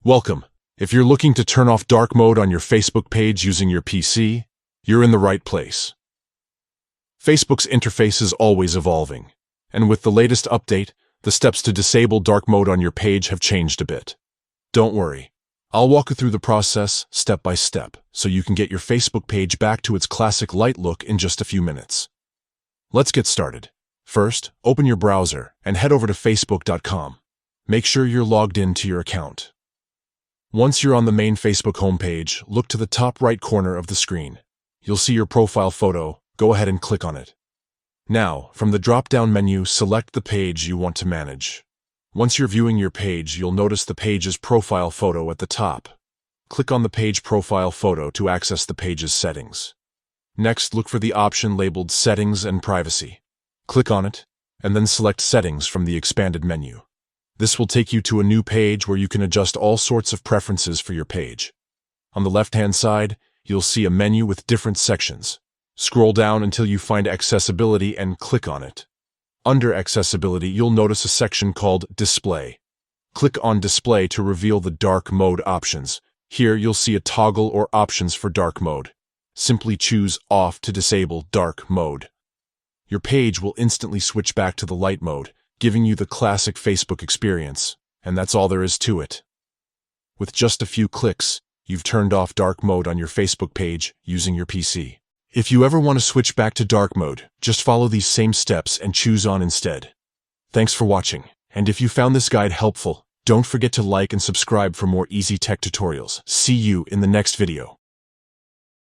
Welcome. If you're looking to turn off dark mode on your Facebook page using your PC, you're in the right place. Facebook's interface is always evolving, and with the latest update, the steps to disable dark mode on your page have changed a bit. Don't worry. I'll walk you through the process step by step so you can get your Facebook page back to its classic light look in just a few minutes. Let's get started. First, open your browser and head over to facebook.com. Make sure you're logged in to your account. Once you're on the main Facebook homepage, look to the top right corner of the screen. You'll see your profile photo. Go ahead and click on it. Now, from the drop-down menu, select the page you want to manage. Once you're viewing your page, you'll notice the page's profile photo at the top. Click on the page profile photo to access the page's settings. Next, look for the option labeled Settings and Privacy. Click on it, and then select Settings from the expanded menu. This will take you to a new page where you can adjust all sorts of preferences for your page. On the left-hand side, you'll see a menu with different sections. Scroll down until you find Accessibility and click on it. Under Accessibility, you'll notice a section called Display. Click on Display to reveal the dark mode options. Here, you'll see a toggle or options for dark mode. Simply choose Off to disable dark mode. Your page will instantly switch back to the light mode, giving you the classic Facebook experience, and that's all there is to it. With just a few clicks, you've turned off dark mode on your Facebook page using your PC. If you ever want to switch back to dark mode, just follow these same steps and choose on instead. Thanks for watching, and if you found this guide helpful, don't forget to like and subscribe for more easy tech tutorials. See you in the next video.